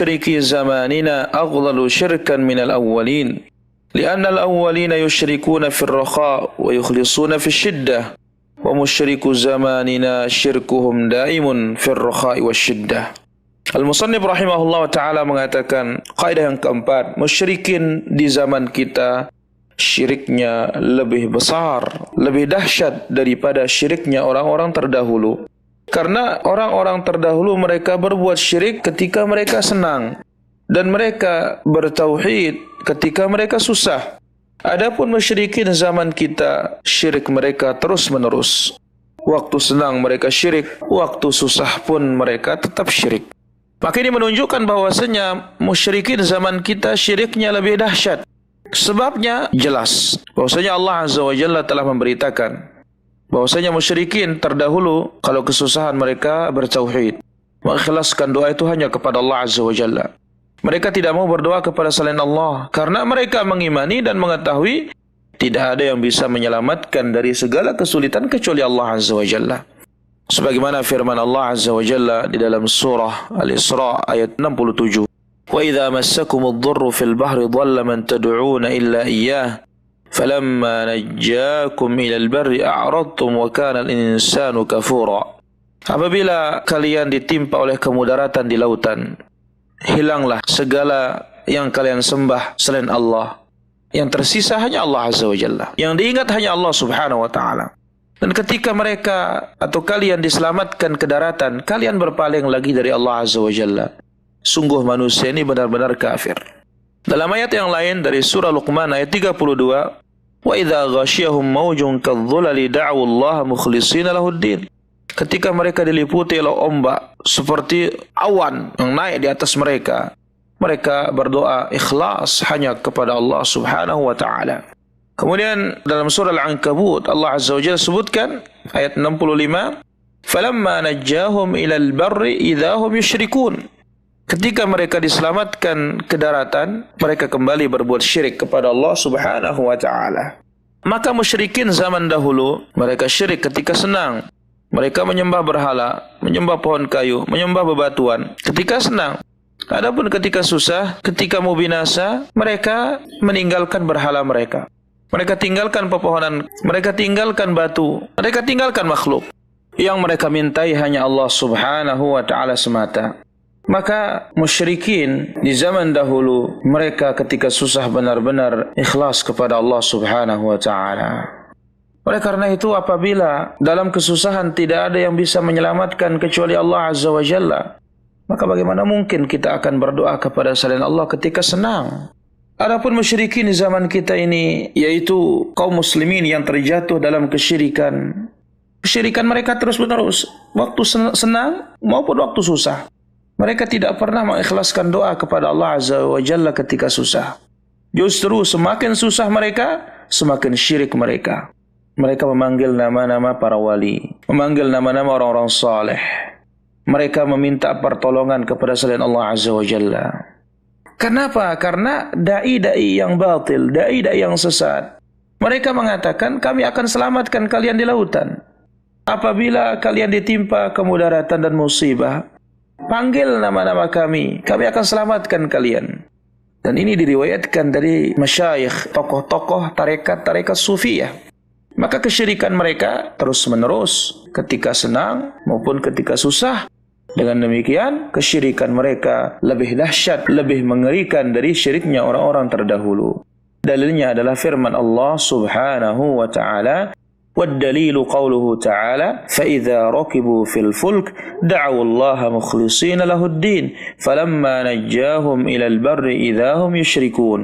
مشركي زماننا أغلل شركا من الأولين لأن الأولين يشركون في الرخاء ويخلصون في الشدة ومشرك زماننا شركهم دائم في الرخاء والشدة. Al-Musannif rahimahullah ta'ala mengatakan kaidah yang keempat, musyrikin di zaman kita syiriknya lebih besar, lebih dahsyat daripada syiriknya orang-orang terdahulu. Karena orang-orang terdahulu mereka berbuat syirik ketika mereka senang dan mereka bertauhid ketika mereka susah. Adapun musyrikin zaman kita, syirik mereka terus menerus. Waktu senang mereka syirik, waktu susah pun mereka tetap syirik. Maka ini menunjukkan bahwasanya musyrikin zaman kita syiriknya lebih dahsyat. Sebabnya jelas bahwasanya Allah Azza wa Jalla telah memberitakan bahwasanya musyrikin terdahulu kalau kesusahan mereka bertauhid, mengikhlaskan doa itu hanya kepada Allah Azza wa Jalla. Mereka tidak mau berdoa kepada selain Allah karena mereka mengimani dan mengetahui tidak ada yang bisa menyelamatkan dari segala kesulitan kecuali Allah Azza wa Jalla. Sebagaimana firman Allah Azza wa Jalla di dalam surah Al-Isra ayat 67. Wa idza massakumud dhurru fil bahri dhalla man tad'una illa iyyah falamma najjakum ilal barri a'radtum wa kana al-insanu kafura. Apabila kalian ditimpa oleh kemudaratan di lautan, hilanglah segala yang kalian sembah selain Allah. Yang tersisa hanya Allah Azza wa Jalla. Yang diingat hanya Allah Subhanahu wa ta'ala. Dan ketika mereka atau kalian diselamatkan ke daratan, kalian berpaling lagi dari Allah Azza wa Jalla. Sungguh manusia ini benar-benar kafir. Dalam ayat yang lain dari surah Luqman ayat 32, wa idza ghasyiyahum mawjun kadh-dhulali da'u Allah mukhlishina lahuddin. Ketika mereka diliputi oleh ombak seperti awan yang naik di atas mereka, mereka berdoa ikhlas hanya kepada Allah Subhanahu wa ta'ala. Kemudian dalam surah Al-Ankabut Allah Azza wa Jalla sebutkan ayat 65, falamma najjahum ilal barri idza hum yusyrikun. Ketika mereka diselamatkan ke daratan, mereka kembali berbuat syirik kepada Allah Subhanahu wa ta'ala. Maka musyrikin zaman dahulu, mereka syirik ketika senang. Mereka menyembah berhala, menyembah pohon kayu, menyembah bebatuan ketika senang. Adapun ketika susah, ketika mau binasa, mereka meninggalkan berhala mereka. Mereka tinggalkan pepohonan, mereka tinggalkan batu, mereka tinggalkan makhluk. Yang mereka mintai hanya Allah Subhanahu wa ta'ala semata. Maka musyrikin di zaman dahulu, mereka ketika susah benar-benar ikhlas kepada Allah Subhanahu wa ta'ala. Oleh karena itu, apabila dalam kesusahan tidak ada yang bisa menyelamatkan kecuali Allah Azza wa Jalla, maka bagaimana mungkin kita akan berdoa kepada selain Allah ketika senang? Adapun musyrikin di zaman kita ini, yaitu kaum muslimin yang terjatuh dalam kesyirikan. Kesyirikan mereka terus-menerus, waktu senang maupun waktu susah. Mereka tidak pernah mengikhlaskan doa kepada Allah Azza wa Jalla ketika susah. Justru semakin susah mereka, semakin syirik mereka. Mereka memanggil nama-nama para wali, memanggil nama-nama orang-orang saleh. Mereka meminta pertolongan kepada selain Allah Azza wa Jalla. Kenapa? Karena dai-dai yang batil, dai-dai yang sesat. Mereka mengatakan, kami akan selamatkan kalian di lautan. Apabila kalian ditimpa kemudaratan dan musibah, panggil nama-nama kami akan selamatkan kalian. Dan ini diriwayatkan dari masyayikh, tokoh-tokoh tarekat sufiyah. Maka kesyirikan mereka terus-menerus ketika senang maupun ketika susah. Dengan demikian, kesyirikan mereka lebih dahsyat, lebih mengerikan dari syiriknya orang-orang terdahulu. Dalilnya adalah firman Allah Subhanahu wa ta'ala, وَالدَّلِيلُ قَوْلُهُ تَعَالَى فَإِذَا رَكِبُوا فِي الْفُلْكِ دَعَوُا اللَّهَ مُخْلِصِينَ لَهُ الدِّينَ فَلَمَّا نَجَّاهُمْ إِلَى الْبَرِّ إِذَا هُمْ يُشْرِكُونَ.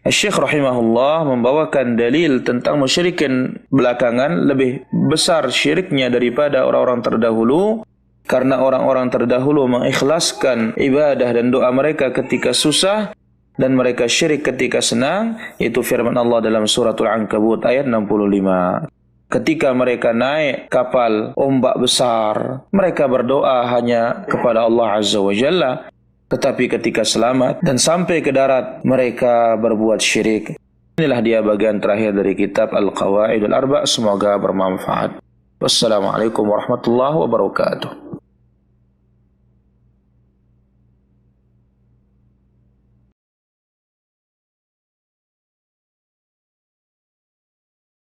Syekh rahimahullah membawakan dalil tentang musyrikin belakangan lebih besar syiriknya daripada orang-orang terdahulu, karena orang-orang terdahulu mengikhlaskan ibadah dan doa mereka ketika susah dan mereka syirik ketika senang. Itu firman Allah dalam suratul Ankabut ayat 65. Ketika mereka naik kapal ombak besar, mereka berdoa hanya kepada Allah Azza wa Jalla. Tetapi ketika selamat dan sampai ke darat, mereka berbuat syirik. Inilah dia bagian terakhir dari kitab Al-Qawaidul Arba'. Semoga bermanfaat. Wassalamualaikum warahmatullahi wabarakatuh.